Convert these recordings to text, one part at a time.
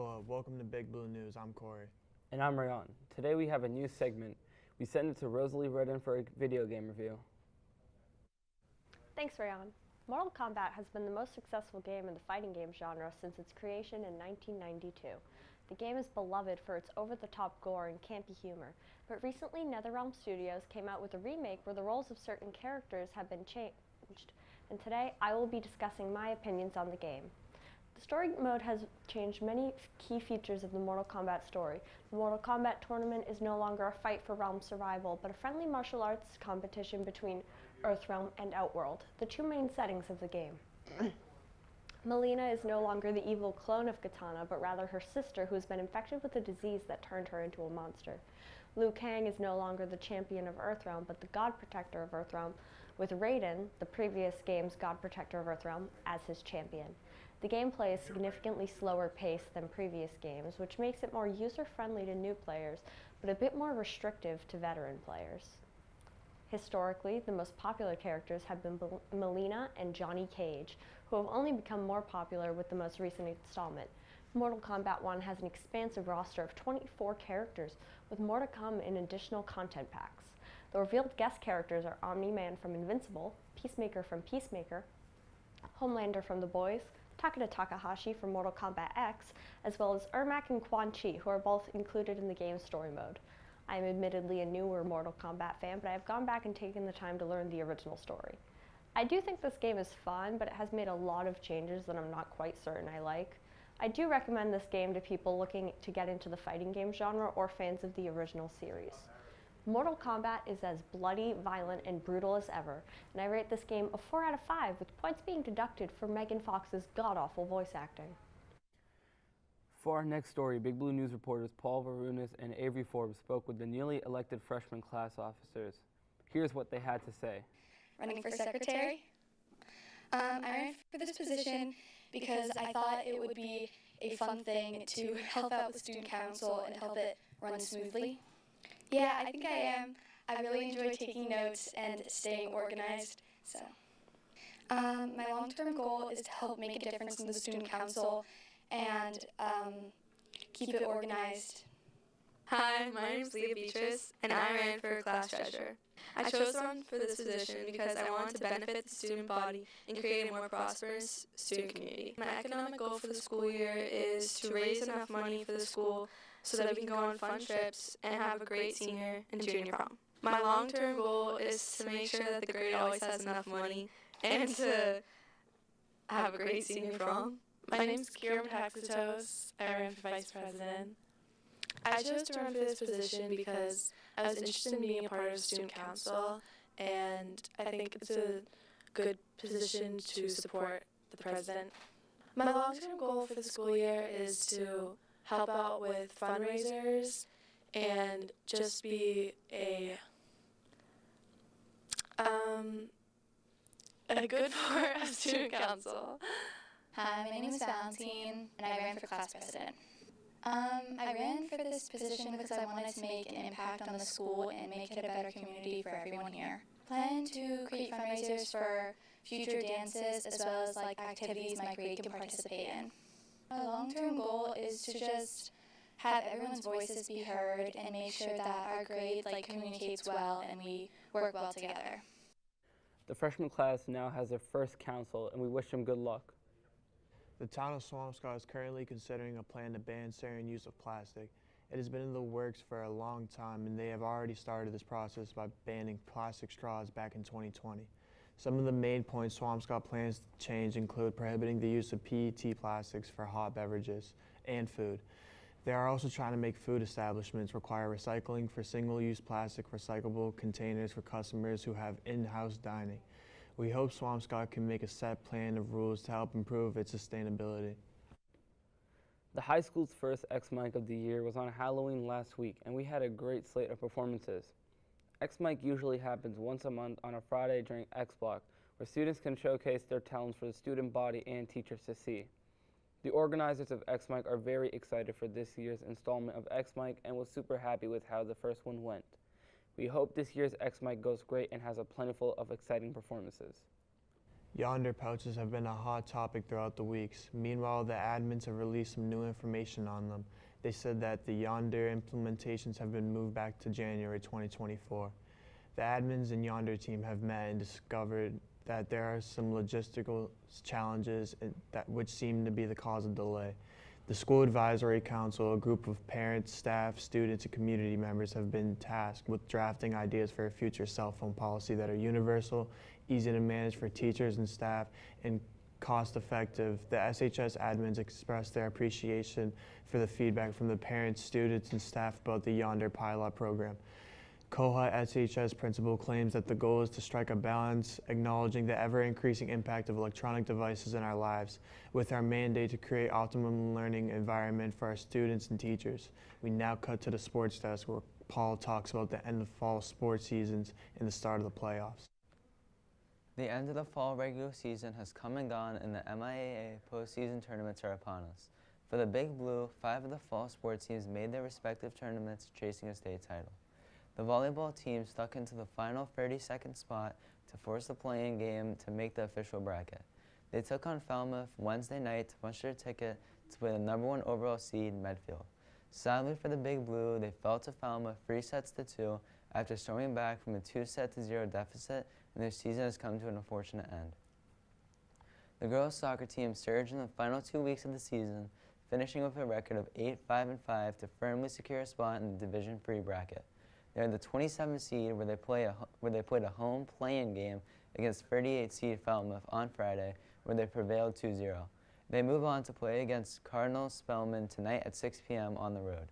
Hello, welcome to Big Blue News. I'm Corey. And I'm Rayon. Today we have a new segment. We send it to Rosalie Redden for a video game review. Thanks, Rayon. Mortal Kombat has been the most successful game in the fighting game genre since its creation in 1992. The game is beloved for its over-the-top gore and campy humor, but recently NetherRealm Studios came out with a remake where the roles of certain characters have been changed, and today I will be discussing my opinions on the game. The story mode has changed many key features of the Mortal Kombat story. The Mortal Kombat tournament is no longer a fight for realm survival, but a friendly martial arts competition between Earthrealm and Outworld, the two main settings of the game. Mileena is no longer the evil clone of Kitana, but rather her sister who has been infected with a disease that turned her into a monster. Liu Kang is no longer the champion of Earthrealm, but the God Protector of Earthrealm, with Raiden, the previous game's God Protector of Earthrealm, as his champion. The gameplay is significantly slower paced than previous games, which makes it more user-friendly to new players, but a bit more restrictive to veteran players. Historically, the most popular characters have been Mileena and Johnny Cage, who have only become more popular with the most recent installment. Mortal Kombat 1 has an expansive roster of 24 characters, with more to come in additional content packs. The revealed guest characters are Omni-Man from Invincible, Peacemaker from Peacemaker, Homelander from The Boys, Takeda Takahashi from Mortal Kombat X, as well as Ermac and Quan Chi, who are both included in the game's story mode. I am admittedly a newer Mortal Kombat fan, but I have gone back and taken the time to learn the original story. I do think this game is fun, but it has made a lot of changes that I'm not quite certain I like. I do recommend this game to people looking to get into the fighting game genre or fans of the original series. Mortal Kombat is as bloody, violent, and brutal as ever, and I rate this game a 4 out of 5, with points being deducted for Megan Fox's god-awful voice acting. For our next story, Big Blue News reporters Paul Varunas and Avery Forbes spoke with the newly elected freshman class officers. Here's what they had to say. Running for secretary. I ran for this position because I thought it would be a fun thing to help out the student council and help it run smoothly. Yeah, I think I am. I really enjoy taking notes and staying organized. So, my long-term goal is to help make a difference in the student council and keep it organized. Hi, my name is Leah Beatrice, and I ran for class treasurer. I chose to run for this position because I wanted to benefit the student body and create a more prosperous student community. My economic goal for the school year is to raise enough money for the school so that we can go on fun trips and have a great senior and junior prom. My long-term goal is to make sure that the grade always has enough money and to have a great senior prom. My name is Kira Metaxatos. I ran for vice president. I chose to run for this position because I was interested in being a part of the student council, and I think it's a good position to support the president. My long-term goal for the school year is to help out with fundraisers and just be a good part of student council. Hi, my name is Valentine, and I ran for class president. I ran for this position because I wanted to make an impact on the school and make it a better community for everyone here. Plan to create fundraisers for future dances as well as activities my grade can participate in. My long-term goal is to just have everyone's voices be heard and make sure that our grade communicates well and we work well together. The freshman class now has their first council, and we wish them good luck. The town of Swampscott is currently considering a plan to ban sarin use of plastic. It has been in the works for a long time, and they have already started this process by banning plastic straws back in 2020. Some of the main points Swampscott plans to change include prohibiting the use of PET plastics for hot beverages and food. They are also trying to make food establishments require recycling for single-use plastic recyclable containers for customers who have in-house dining. We hope Swampscott can make a set plan of rules to help improve its sustainability. The high school's first X-Mic of the year was on Halloween last week, and we had a great slate of performances. X-Mic usually happens once a month on a Friday during X-Block, where students can showcase their talents for the student body and teachers to see. The organizers of X-Mic are very excited for this year's installment of X-Mic and was super happy with how the first one went. We hope this year's X-Mic goes great and has a plentiful of exciting performances. Yonder pouches have been a hot topic throughout the weeks. Meanwhile, the admins have released some new information on them. They said that the Yonder implementations have been moved back to January 2024. The admins and Yonder team have met and discovered that there are some logistical challenges which seem to be the cause of delay. The School Advisory Council, a group of parents, staff, students, and community members, have been tasked with drafting ideas for a future cell phone policy that are universal, easy to manage for teachers and staff, and cost-effective. The SHS admins expressed their appreciation for the feedback from the parents, students, and staff about the Yonder pilot program. Koha SHS principal claims that the goal is to strike a balance, acknowledging the ever-increasing impact of electronic devices in our lives, with our mandate to create optimum learning environment for our students and teachers. We now cut to the sports desk where Paul talks about the end of fall sports seasons and the start of the playoffs. The end of the fall regular season has come and gone, and the MIAA postseason tournaments are upon us. For the Big Blue, 5 of the fall sports teams made their respective tournaments, chasing a state title. The volleyball team stuck into the final 32nd spot to force the play-in game to make the official bracket. They took on Falmouth Wednesday night to punch their ticket to play the #1 overall seed, Medfield. Sadly for the Big Blue, they fell to Falmouth 3-2 after storming back from a 2-0 deficit, and their season has come to an unfortunate end. The girls' soccer team surged in the final 2 weeks of the season, finishing with a record of 8-5-5 to firmly secure a spot in the Division III bracket. They're the 27th seed where they played a home play-in game against 38 seed Falmouth on Friday, where they prevailed 2-0. They move on to play against Cardinal Spellman tonight at 6 p.m. on the road.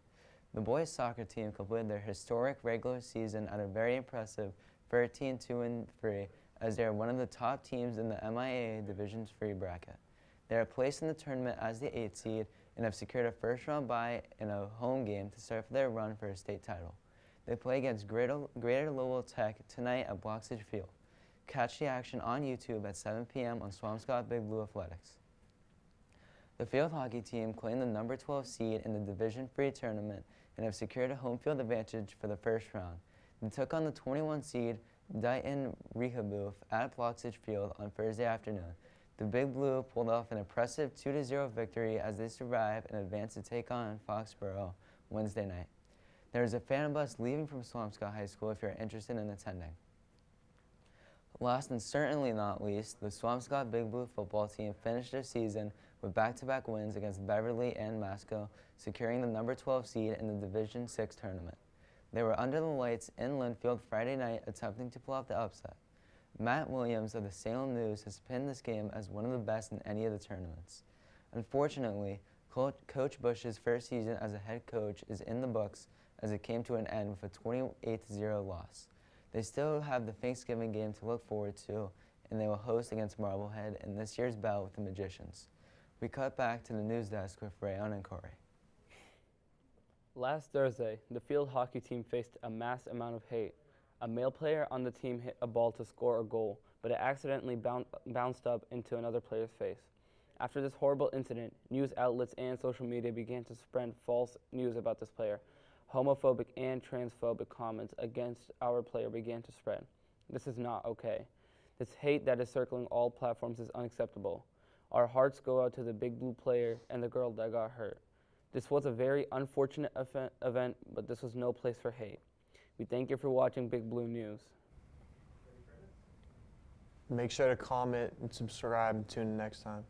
The boys' soccer team completed their historic regular season at a very impressive 13-2-3, as they are one of the top teams in the MIAA Division III bracket. They are placed in the tournament as the 8th seed and have secured a first-round bye in a home game to start their run for a state title. They play against Greater Lowell Tech tonight at Bloxage Field. Catch the action on YouTube at 7 p.m. on Swampscott Big Blue Athletics. The field hockey team claimed the #12 seed in the Division III tournament and have secured a home field advantage for the first round. They took on the 21 seed Dighton Rehoboth at Bloxage Field on Thursday afternoon. The Big Blue pulled off an impressive 2-0 victory as they survive and advance to take on Foxborough Wednesday night. There is a fan bus leaving from Swampscott High School if you're interested in attending. Last and certainly not least, the Swampscott Big Blue football team finished their season with back-to-back wins against Beverly and Masco, securing the #12 seed in the Division VI tournament. They were under the lights in Linfield Friday night attempting to pull off the upset. Matt Williams of the Salem News has pinned this game as one of the best in any of the tournaments. Unfortunately, Coach Bush's first season as a head coach is in the books, as it came to an end with a 28-0 loss. They still have the Thanksgiving game to look forward to, and they will host against Marblehead in this year's bout with the Magicians. We cut back to the news desk with Rayon and Corey. Last Thursday, the field hockey team faced a mass amount of hate. A male player on the team hit a ball to score a goal, but it accidentally bounced up into another player's face. After this horrible incident, news outlets and social media began to spread false news about this player. Homophobic and transphobic comments against our player began to spread. This is not okay. This hate that is circling all platforms is unacceptable. Our hearts go out to the Big Blue player and the girl that got hurt. This was a very unfortunate event, but this was no place for hate. We thank you for watching Big Blue News. Make sure to comment and subscribe and tune in next time.